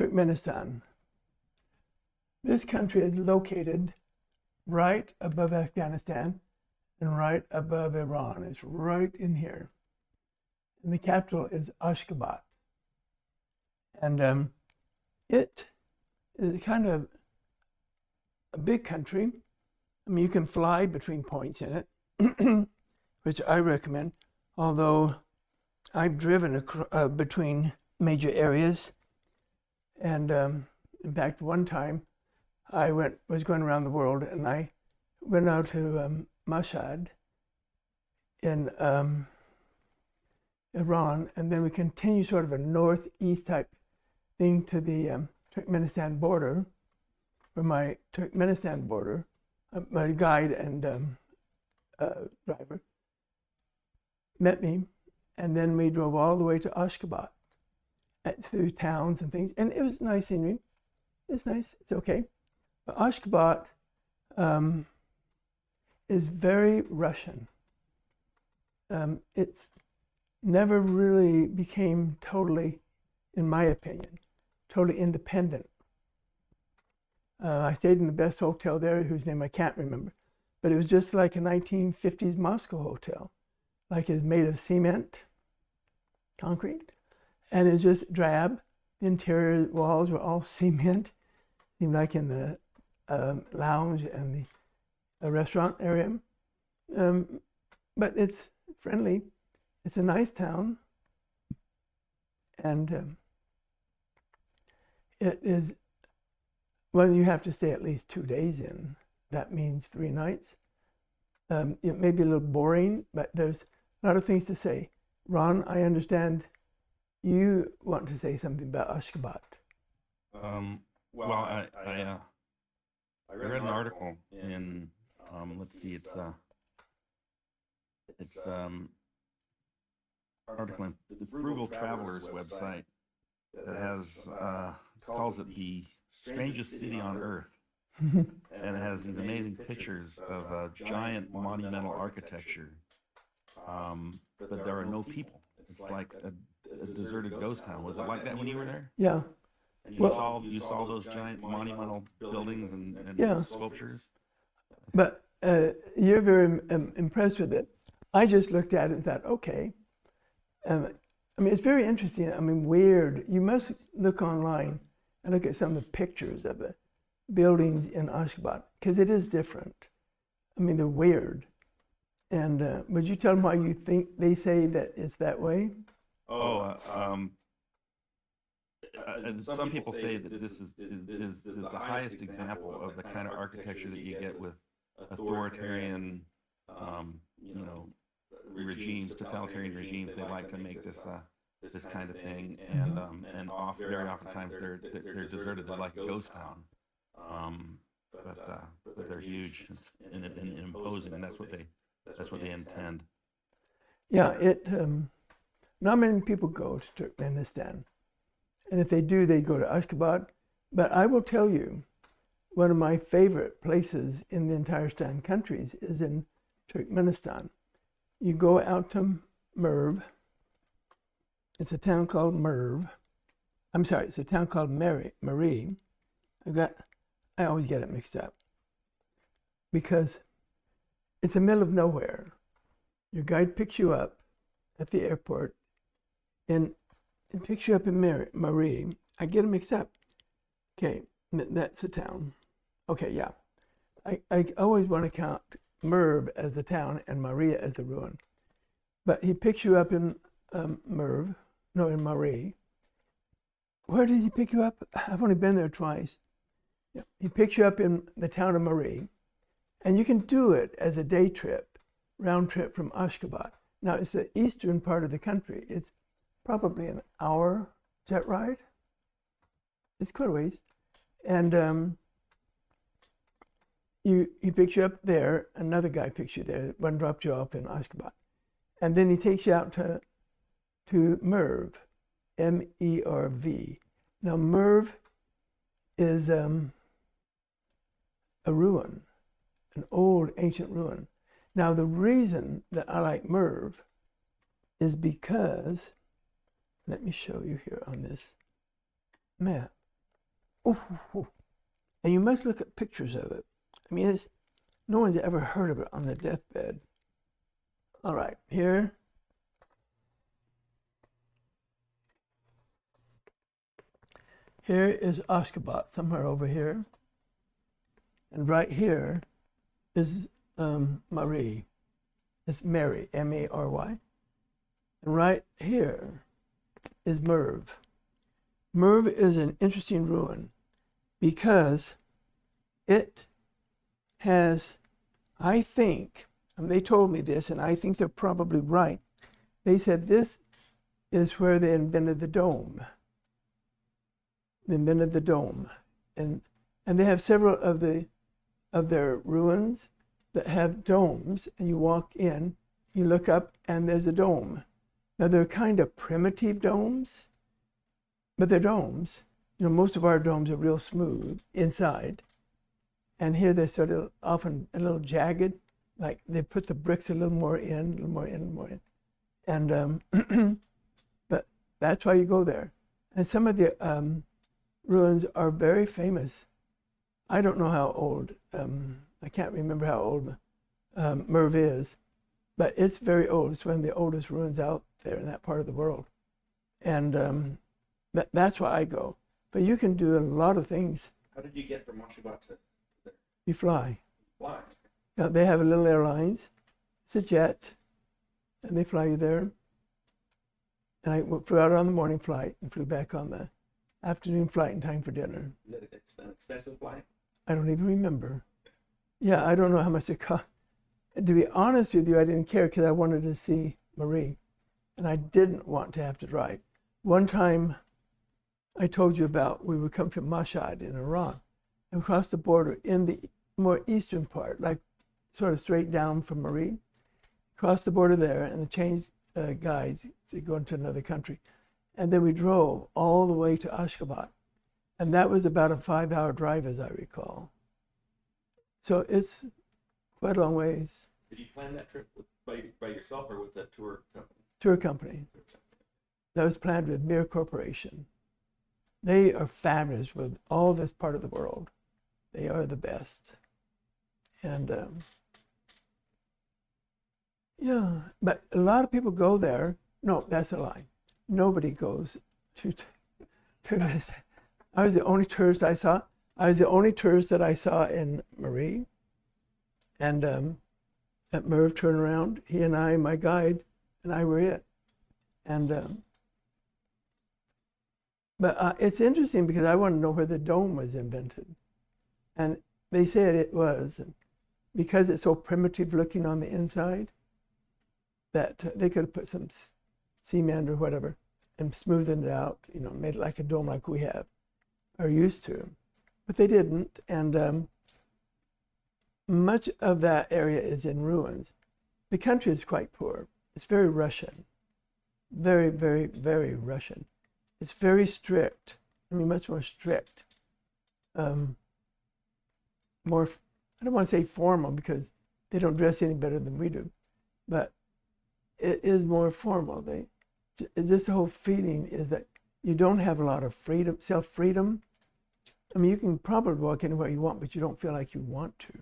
Turkmenistan. This country is located right above Afghanistan and right above Iran. It's right in here. And the capital is Ashgabat. And it is kind of a big country. I mean, you can fly between points in it, which I recommend, although I've driven between major areas. And in fact, one time I was going around the world, and I went out to Mashhad in Iran, and then we continued sort of a northeast type thing to the Turkmenistan border. For my Turkmenistan border, my guide and driver met me, and then we drove all the way to Ashgabat through towns and things, and it was nice scenery. It's nice, it's okay. But Ashgabat is very Russian. It's never really became totally, in my opinion, totally independent. I stayed in the best hotel there, whose name I can't remember, but it was just like a 1950s Moscow hotel. Like it's made of cement, concrete, and it's just drab. The interior walls were all cement, seemed like in the lounge and the restaurant area. But it's friendly. It's a nice town, and it is, well, you have to stay at least 2 days in. That means 3 nights. It may be a little boring, but there's a lot of things to say. Ron, I understand you want to say something about Ashgabat. Well, I read an article in, let's see, it's article in the Frugal Traveler's website that has, calls it the strangest city on earth. And it has these amazing pictures of giant monumental architecture, but there are no people. It's like a deserted ghost town. Was it like that when you were there? Yeah. And you saw those giant monumental buildings and yeah. sculptures? But you're very impressed with it. I just looked at it and thought, okay. I mean, it's very interesting. I mean, weird. You must look online and look at some of the pictures of the buildings in Ashgabat, because it is different. I mean, they're weird. And would you tell them why you think they say that it's that way? Some people say that this is the highest example of the kind of architecture that you get with authoritarian, regimes, totalitarian regimes. They like to make this this kind of thing, and very oftentimes they're deserted. They're like a ghost town, but they're huge and imposing, and that's what they intend. Yeah, not many people go to Turkmenistan, and if they do, they go to Ashgabat. But I will tell you, one of my favorite places in the entire Stan countries is in Turkmenistan. You go out to Merv. It's a town called Merv. I'm sorry, it's a town called Marie. I always get it mixed up because it's the middle of nowhere. Your guide picks you up at the airport and picks you up in Marie. I get them mixed up. Okay, that's the town. Okay, yeah. I always want to count Merv as the town and Maria as the ruin. But he picks you up in in Marie. Where did he pick you up? I've only been there twice. Yeah. He picks you up in the town of Marie, and you can do it as a day trip, round trip from Ashgabat. Now, it's the eastern part of the country. It's probably an hour jet ride. It's quite a ways. And he picks you up there. Another guy picks you there. One dropped you off in Ashgabat. And then he takes you out to Merv, M-E-R-V. Now, Merv is a ruin, an old ancient ruin. Now, the reason that I like Merv is because, let me show you here on this map. Oh, and you must look at pictures of it. I mean, no one's ever heard of it on the deathbed. All right, here. Here is Ashgabat, somewhere over here. And right here is Marie. It's Mary, M-A-R-Y. And right here is Merv. Merv is an interesting ruin because it has, I think, and they told me this, and I think they're probably right. They said this is where they invented the dome. They invented the dome. And they have several of their ruins that have domes, and you walk in, you look up, and there's a dome. Now, they're kind of primitive domes, but they're domes. You know, most of our domes are real smooth inside. And here they're sort of often a little jagged, like they put the bricks a little more in, a little more in, a little more in. And, but that's why you go there. And some of the ruins are very famous. I don't know how old, I can't remember how old Merv is, but it's very old. It's one of the oldest ruins out there in that part of the world. And that's why I go. But you can do a lot of things. How did you get from Ashgabat to there? You fly. Fly. You know, they have a little airlines. It's a jet, and they fly you there. And I flew out on the morning flight and flew back on the afternoon flight in time for dinner. Is it an expensive flight? I don't even remember. Yeah, I don't know how much it cost. To be honest with you, I didn't care because I wanted to see Marie, and I didn't want to have to drive. One time, I told you about, we would come from Mashhad in Iran and cross the border in the more eastern part, like sort of straight down from Marie, cross the border there and the change guides to go into another country. And then we drove all the way to Ashgabat. And that was about a 5-hour drive, as I recall. So it's quite a long ways. Did you plan that trip by yourself or with a tour company? Tour company. That was planned with Mir Corporation. They are fabulous with all this part of the world. They are the best. And yeah, but a lot of people go there. No, that's a lie. Nobody goes to Turkmenistan. I was the only tourist I saw. I was the only tourist that I saw in Marie. And at Merv turnaround, he and I, my guide, and I were it. And but it's interesting because I want to know where the dome was invented. And they said it was because it's so primitive looking on the inside that they could have put some cement or whatever and smoothed it out, you know, made it like a dome like we have, are used to. But they didn't. And much of that area is in ruins. The country is quite poor. It's very Russian. Very, very, very Russian. It's very strict. I mean, much more strict. More, I don't want to say formal because they don't dress any better than we do, but it is more formal. Just the whole feeling is that you don't have a lot of freedom, self-freedom. I mean, you can probably walk anywhere you want, but you don't feel like you want to.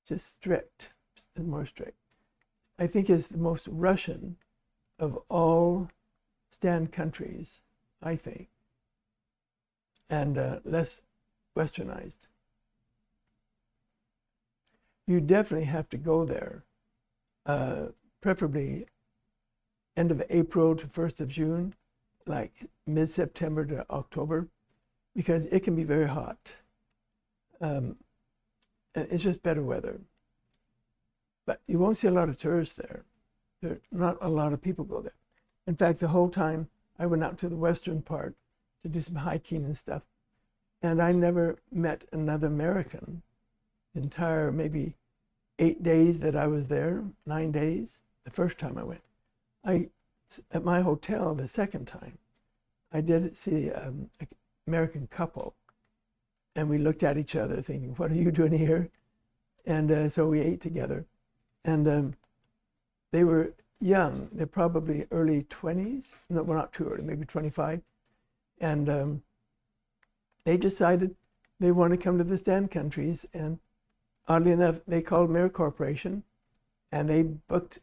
Just strict, and more strict. I think it's the most Russian of all stand countries, I think, and less westernized. You definitely have to go there, preferably end of April to 1st of June, like mid-September to October, because it can be very hot. And it's just better weather. But you won't see a lot of tourists there. Not a lot of people go there. In fact, the whole time I went out to the western part to do some hiking and stuff, and I never met another American. The entire maybe 8 days that I was there, 9 days, the first time I went. At my hotel, the second time, I did see an American couple, and we looked at each other thinking, what are you doing here? And so we ate together. And they were young. They're probably early 20s. No, well, not too early, maybe 25. And they decided they want to come to the Stand countries, and oddly enough, they called Mir Corporation, and they booked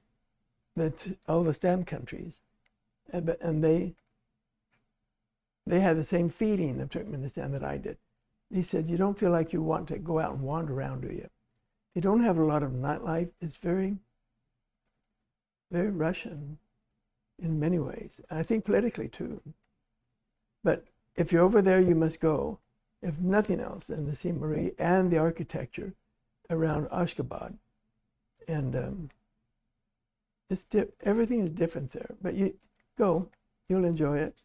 all the Stand countries, and they had the same feeling of Turkmenistan that I did. They said, you don't feel like you want to go out and wander around, do you? They don't have a lot of nightlife. It's very, very Russian in many ways. I think politically too. But if you're over there, you must go, if nothing else, and to see Marie and the architecture around Ashgabat. And everything is different there. But you go, you'll enjoy it.